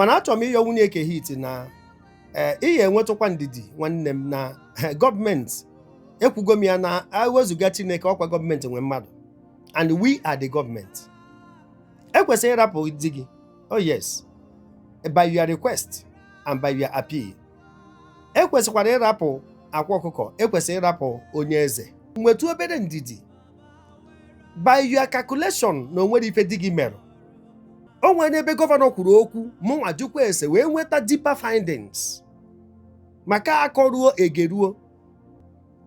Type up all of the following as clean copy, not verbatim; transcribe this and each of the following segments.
mana achọrọ m ịyọ nwunye eke hit na ihe enwetụkwa ndidi nwanne m na gọọmenti ekwugo m ya na ewezuga Chineke ọkwa gọọmenti nwe mmadụ and we are the government. Ekwesịrị ịrapụ di gị, oh yes, by your request and by your appeal. Ekwesịkwara ịrapụ Akwa Okuko, ekwesịrị ịrapụ Onye Eze. Nwetu obere ndidi by your calculation na onwere ife di gị merụ. O nwere ebe gọvanọ kwuru okwu mụnwa jụkwa ese wee nweta deeper findings maka akọruo egeruo.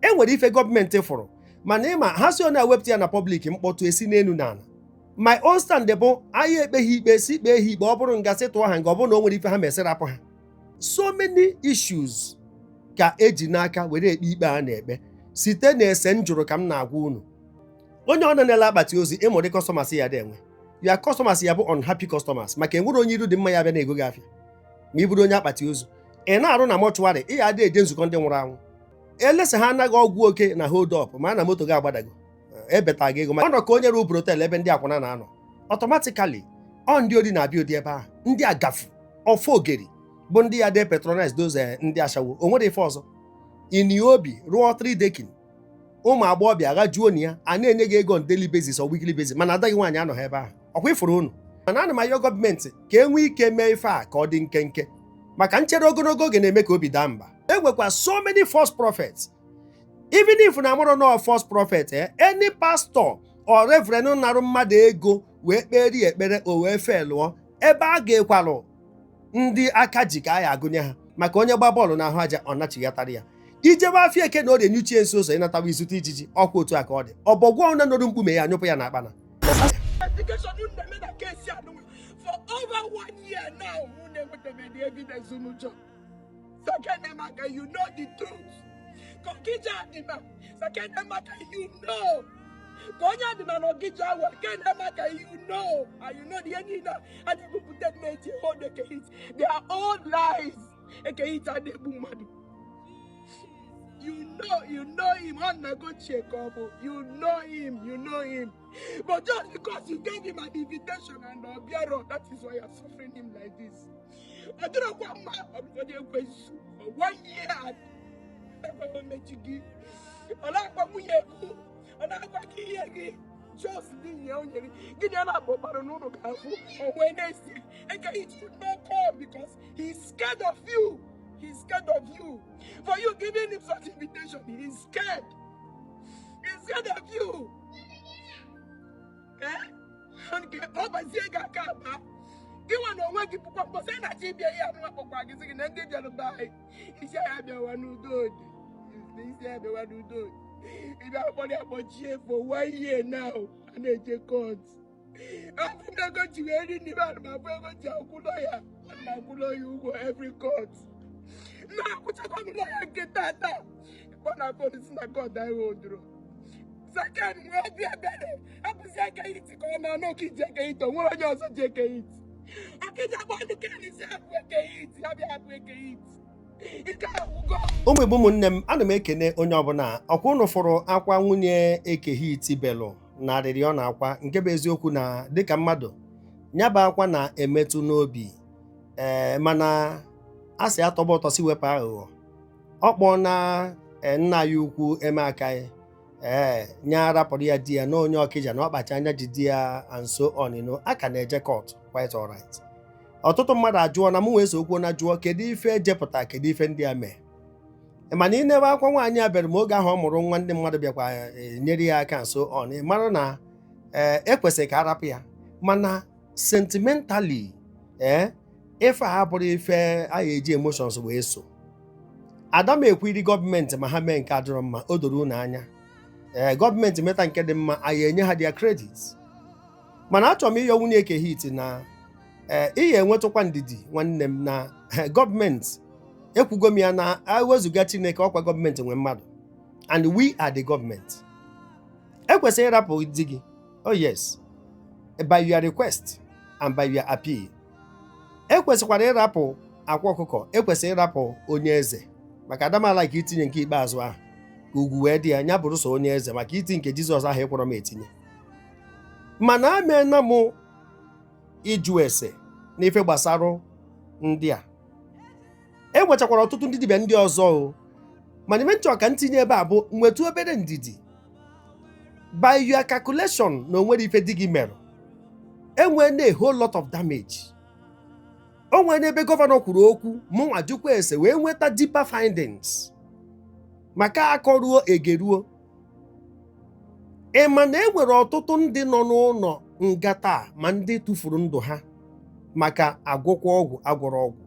Enwere ife gọọmenti fụrụ mana ịma ha si onye ewepụta ya na public mkpọtụ esi n'elu n'ala. My own stand bụ anyị ekpeghị ikpe si kpee ha ikpe ọ bụrụ ngasị tụọ ha nga ọ bụrụ na o nwere ife ha mesịrị apụ ha. So many issues ka eji n'aka were ekpe ikpe a na-ekpe site na ese njụrụ ka m na-agwa unu. Onye ọ na-ele akpati ozi ịmụrị customers ya dị enwe. Ya customers ya bụ unhappy customers maka enwere onye iru dị mma ya bịa na-ego gị afịa. Ma ị bụrụ onye akpati ozu ị na-arụ na mọchụwarị ị ya adị eje nzukọ ndị nwụrụ anwụ. Elesa ha anaghị ọgwụ oke na hold up ma na moto gị agbadago ebeta gị ego ma ọ nọ ka onye rụbụrụ hotel ebe ndị akwụna na-anọ automatically ọ ndị ori na-abịa odi ebe ahụ ndị agafu ọfọ ogeri bụ ndị ya dị patronize doze ndị ashawo o nwere ife ọzọ ini obi rụọ 3 dekin ụmụ agbọghọbịa agha juo na ya a na-enye gị ego on daily basis or weekly basis mana adaghị nwaanyị anọghị ebe ahụ ọkwa ifuru unu mana ana m ayọ gọọmenti ka e nwee ike mee ife a ka ọ dị nkenke maka nchere ogologo oge na-eme ka obi daa mba. E nwekwa so many false prophets. Even if na amụrụ no false prophet, any pastor or reverend narụ mmadụ ego wee kperi ekpere o wee felụọ ebe a ga-ekwalụ ndị aka ji ka a ya agụnye ha maka onye gba bọọlụ na ahụ aja ọ nachighatara ya ijebe afọ eke na ọ na-enyuchie nso ụzọ ịnatawa izute ijiji ọkwa otu aka ọ dị ọ bụ ọgwọ na nọrụ mkpume ya nyụpụ ya na akpana. Sakenemaka, you know the truth. Kokija Adima, Sakenemaka, you know. Konya Adima no Gija, Sakenemaka, you know. And you know the end and the people that made you hold the case. They are all lies. Ekeita de Bumadu. You know him, unnegotiable. You know him. But just because you gave him an invitation and a bureau, that is why you're suffering him like this. I don't know what 1 year. Just he should not come because he's scared of you. He's scared of you. For you giving him such invitation, he's scared. He's scared of you. Iwa no wagi pukwa kwa sena chibia ya nwa pokwa gisi na ngeja no bai isi ya bia wanu dod isi ya bia wanu dod ibi abodi abochie for 1 year now and eje court afu na go to any ni ba ma go to akulo ya na akulo you go every court na kuchakwa mlo ya ketata bona police na god I will draw second we bia bele apu se ka iti ko na no ki je ka ito wo jo so je ka iti ụmụ Igbo ụmụnne m ana m ekene onye ọbụla ọkwa unu fụrụ akwa nwunye eke hit belụ na arịrị ọ na-akwa nke bụ eziokwu na dịka mmadụ nyaba akwa na-emetụ n'obi mana a sị atọba ụtọ si wepụ aghụghọ ọkpọ na nna ya ukwu eme aka nye arapụrụ ya di ya na onye Ọkịja na ọkpacha anya ji di ya and so on aka na-eje court quite alright. Ọtụtụ mmadụ ajụọ na m wee so okwu na jụọ kedu ife ejepụta kedu ife ndị a mee mana ị na-ebe akwa nwaanyị a bịara ma oge ahụ ọ mụrụ nwa ndị mmadụ bịakwa nyere ya aka and so on mara na ekwesịrị ka arapụ ya mana sentimentally ife a bụrụ ife a eji emotions wee so. Ada m ekwiri gọọmenti ma ha mee nke adịrọ mma o doro unu anya gọọmenti meta nke dị mma anyị enye ha dia credit mana achọrọ m ịyọ nwunye eke hit na ihe enwetụkwa ndidi nwanne m na gọọmenti ekwugo m ya na ewezuga Chineke ọkwa gọọmenti nwe mmadụ and we are the government. Ekwesịrị ịrapụ di gị, oh yes, by your request and by your appeal. Ekwesịkwara ịrapụ Akwa Okuko, ekwesịrị ịrapụ Onye Eze maka adamala ka itinye nke ikpeazụ ahụ ka ugwu wee dị ya nya bụrụ so Onye Eze maka iti nke Jizọs ahụ ịkwọrọ m etinye mana ameela m ịjụ ese n'ife gbasara ndị a. Enwechakwara ọtụtụ ndị dibịa ndị ọzọ o, mana ime nchọ ka ntinye ebe a bụ nwetu obere ndidi. By your calculation na onwere ife dị gị merụ, enwee na a whole lot of damage. O nwere n'ebe gọvanọ kwuru okwu mụnwa jụkwa ese wee nweta deeper findings maka akọruo egeruo. Ịma na enwere ọtụtụ ndị nọ n'ụlọ nga taa ma ndị tụfuru ndụ ha maka agwụkwa ọgwụ agwọrọ ọgwụ.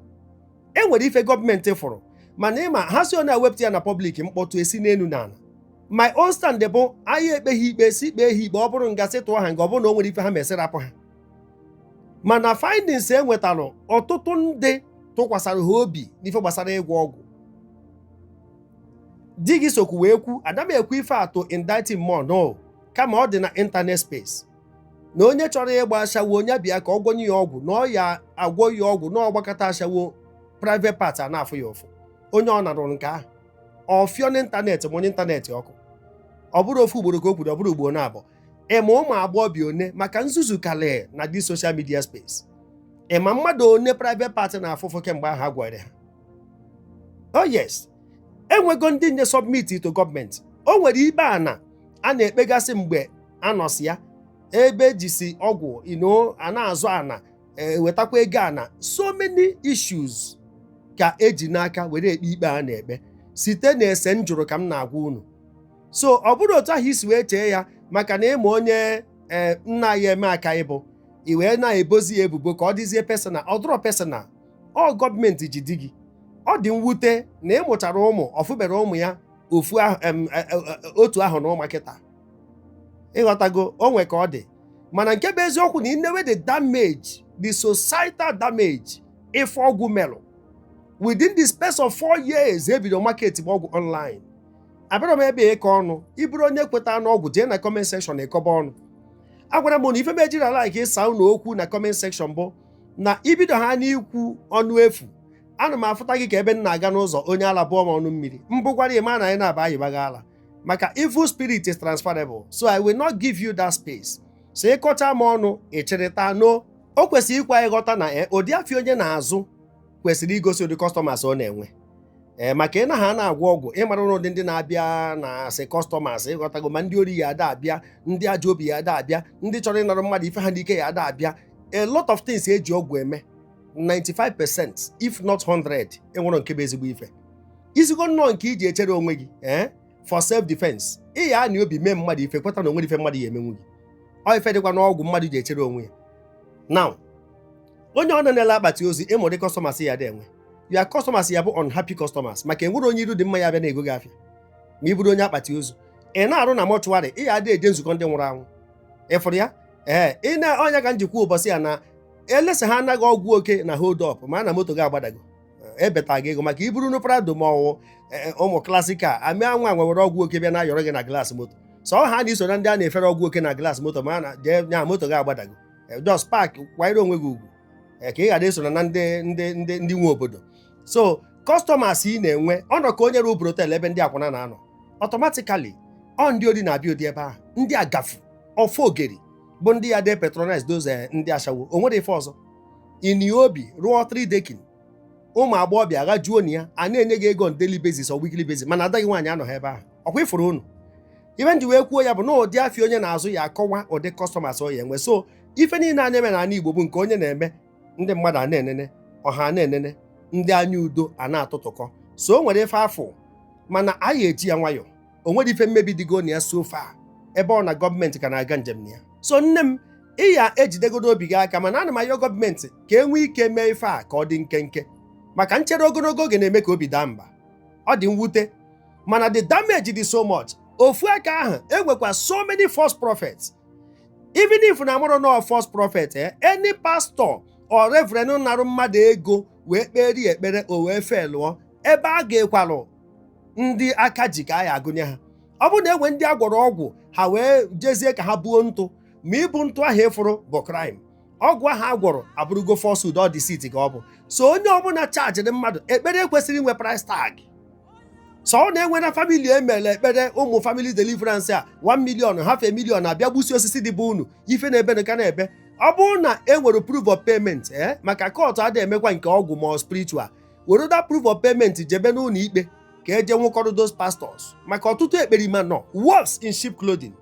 Enwere ife gọọmenti fụrụ, mana ịma ha si onye ewepụta ya na pọblik mkpọtụ esi n'elu n'ala. My own stand bụ anyị ekpeghị ikpe si kpee ha ikpe, ọ bụrụ nga sị tụọ ha nga, ọ bụrụ na o nwere ife ha mesịrapụ ha. Mana findings enwetalụ ọtụtụ ndị tụkwasara ha obi n'ife gbasara ịgwọ ọgwụ. Di gị sokwu wee kwu, ada m ekwu ife atụ indicting more, no, kama ọ dị na internet space na onye chọrọ ịgba ashawo onye bịa ka ọ gwọnye ya ọgwụ na ọ ya agwọ ya ọgwụ na ọgbakọta ashawo private part a na-afụ ya ụfụ. Onye ọ narụrụ nke ahụ ọfịọ n'ịntanetị ma onye ịntanetị ọkụ. Ọ bụrụ ofu ugboro ka o kwuru, ọ bụrụ ugboro na-abụ. Ịma ụmụ agbọghọbịa one maka nzuzu kale na dị social media space. Ịma mmadụ one private party na-afụfụ kemgbe ahụ a gwara ha. Oh yes, enwego ndị nye submit to gọọmenti. O nwere ikpe ana a na-ekpegasị mgbe anọsi ya ebe jisi ọgwụ a na-azụ ana wetakwa ego ana. So many issues ka eji n'aka were ekpe ikpe a na-ekpe site na ese njụrụ ka m na-agwa unu. So ọ bụrụ otu ahụ isi wee chee ya maka na ịma onye nna ya eme aka ịbụ i wee na-ebozi ya ebubo ka ọ dịzie personal. Ọ dụrọ personal, ọ gọọmenti ji di gị. Ọ dị mwute na ịmụchara ụmụ ọfụbere ụmụ ya otu ahụ na ụmụ kịta. Ịghọtago onwe ka ọ dị. Mana nke bụ eziokwu na inewe the damage, the societal damage ife ọgwụ merụ within the space of 4 years ebido market bụ ọgwụ online. Abịara m ebe ịkọ ọnụ, ịbụrụ onye kweta n'ọgwụ jee na comment section ịkọba ọnụ. Agwara m na ife mejiri like ịsa unu okwu na comment section bụ na ibido ha n'ikwu ọnụ efu. Ana m afụta gị ka ebe m na-aga n'ụzọ onye ala bụọ m ọnụ mmiri. Mbụkwara ịma na anyị na-aba ayịbaga ala maka evil spirit is transferable, so I will not give you that space. So ịkọcha m ọnụ ịchịrịta no. O kwesịrị ịkwa ịghọta na ụdị afọ onye na-azụ kwesịrị igosi ụdị customers ọ na-enwe. Maka ị na ha na-agwọ ọgwụ ịmara ụdị ndị na-abịa na asị customers, ịghọtago ma ndị ori ya ada abịa, ndị ajọ obi ya ada abịa, ndị chọrọ ịnara mmadụ ife ha n'ike ya ada abịa. A lot of things eji ọgwụ eme. 95% if not 100 enwere nke bụ ezigbo ife. Izigo nnọọ nke iji echere onwe gị for self defense. Ị ya na obi mee mmadụ ife kweta na onwere ife mmadụ ya emenwu gị. Ọ ife dịkwa n'ọgwụ mmadụ ji echere onwe ya. Now, onye ọ na-ele akpati ozi ịmụrụ customers ya dị enwe. Ya customers ya bụ unhappy customers maka enwere onye iru dị mma ya bịa na-ego gị afịa. Ma ị bụrụ onye akpati ozu, ị na-arụ na mọchụwarị, ị ya adị eje nzukọ ndị nwụrụ anwụ. Ịfụrụ ya? Ị na-ọnya ka njikwa ụbọchị ya na elesa ha anaghị ọgwụ oke na hold up ma na moto gị agbadago. Ebeta gị ego maka iburu nu Prado ma ọwụ ụmụ klasik a amị anwa nwere ọgwụ oke bịa na-ayọrọ gị na glass moto. So ha na-iso na ndị a na-efere ọgwụ oke na glass moto ma na jee nya moto gị agbadago. Just park kwanyere onwe gị ugwu ka ị ghara iso na ndị nwe obodo. So customers ị na-enwe ọnọ ka onye rụbụrụ hotel ebe ndị akwụna na-anọ, automatically ọ ndị ori na-abịa odi ebe ahụ, ndị agafu ọfọ ogeri bụ ndị ya de patronize doze ndị ashawo. O nwere ife ọzọ ini obi rụọ 3 dekin ụmụ agbọghọbịa agha juo na ya a na-enye gị ego on daily basis or weekly basis, mana adaghị nwaanyị anọghị ebe ahụ. Ọkwa ifuru unu ife nji wee kwuo ya bụ na ụdị afọ onye na-azụ ya akọwa ụdị customers ọ ya enwe. So ife niile a na-eme n'ala Igbo bụ nke onye na-eme ndị mmadụ a na-enene, ọha na-enene, ndị anya udo a na-atụtụkọ. So o nwere ife afọ mana anyị eji ya nwayọ. O nwere ife mmebi dịgo na ya so far ebe ọ na gọọmenti ka na-aga njem na ya. So nne m ị ya ejidegodo obi gị aka, mana ana m ayọ gọọmenti ka e nwee ike mee ife a ka ọ dị nkenke maka nchere ogologo oge na-eme ka obi daa mba. Ọ dị mwute mana the damage dị so much. Ofu aka ahụ enwekwa so many false prophets. Even if na amụrụ na false prophet, any pastor or reverend narụ mmadụ ego wee kperi ekpere o wee felụọ, ebe a ga-ekwalụ ndị aka ji ka a ya agụnye ha. Ọ bụ na enwe ndị agwọrọ ọgwụ ha wee jezie ka ha buo ntụ, ma ibu ntụ ahụ ịfụrụ bụ crime. Ọgwụ ahụ agwọrọ abụrụgo falsehood, ọ deceit ka ọ bụ. So onye ọbụla chajiri mmadụ ekpere kwesịrị inwe price tag. So ọ na-enwe na family emere ekpere ụmụ family deliverance a 1 million, half a million abịa gbusi osisi dị bụ unu ife na-ebe ka na-ebe. ọ bụrụ na e nwere proof of payment maka kọtụ adịghị emekwa nke ọgwụ ma spiritual, were that proof of payment jebe n'ụlọ ikpe ka eje nwụkọrọ those pastors, maka ọtụtụ ekperima nọ wolves in sheep clothing.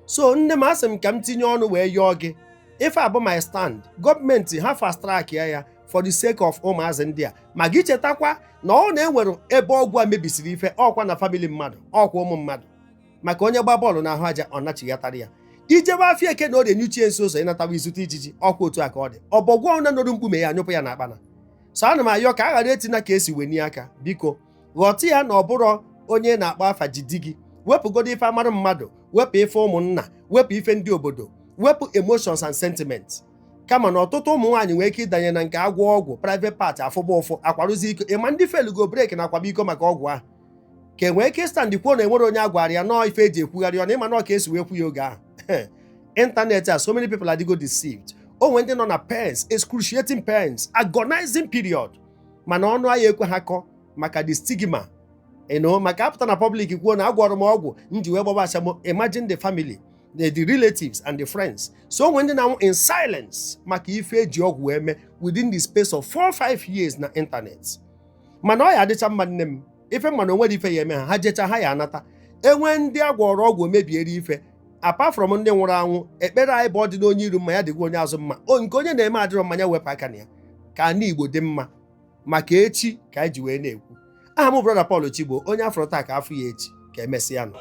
So nne m asị m ka m tinye ọnụ wee yọọ gị, ife abụ my stand, gọọmenti ha fast track ya for the sake of ụmụazị ndị a. Ma gị chetakwa na ọ na-enwere ebe ọgwụ a mebisiri ife ọkwa na famili mmadụ, ọkwa ụmụ mmadụ, maka onye gba bọọlụ n'ahụ aja ọ nachighatara ya. Ijebe afọ eke na ọ na-enyuchie nso ụzọ ịnatawa izute ijiji, ọkwa otu a ka ọ dị. Ọbọgwụ na nọrụ mkpume ya anyụpụ ya na akpana. So ana m ayọ ka a ghara etina ka esi weni aka, biko ghọta ya na ọ bụrụ onye na-akpọ afa ji di gị, wepụgodo ife amara mmadụ, wepụ ife ụmụnna, wepụ ife ndị obodo, wepụ emotions and sentiments. Kama na ọtụtụ ụmụ nwaanyị nwere ike ịdanye na nke agwọ ọgwụ private part afụba ụfụ akwarụzi iko, ịma ndị felugo breki na akwaba iko maka ọgwụ ahụ, ka enwee ike stand kwuo na enwere onye agwara ya nọọ ife eji ekwugharị ọ na ịma nọ ka esi wee kwu ya oge ahụ. Internet a so many people are go deceived. Onwe ndị nọ na pains, excruciating pains, agonizing period, mana ọnụ ahịa ekwe ha kọ maka the stigma, maka apụta na public kwuo na agwọrọ m ọgwụ nji wee gbaba asamo. Imagine the family, the relatives and the friends. So onwe ndị na-anwụ in silence maka ife eji ọgwụ wee mee within the space of 4-5 years na internet. Mana ọ ya adịcha mma nne m, ife mma na onwere ife ya eme ha jecha ha ya anata. Enwe ndị agwọrọ ọgwụ mebiere ife, apart from ndị nwụrụ anwụ, ekpere anyị bụ ọ dị n'onye iru mma ya dịgwa onye azụ mma. Nke onye na-eme adịrọ mmanya wepụ aka na ya, ka ana Igbo dị mma maka echi ka anyị ji wee na-ekwu. Aha m brọda Paul Chigbo, onye afro taa ka afọ ya echi, ka emesịa nọ.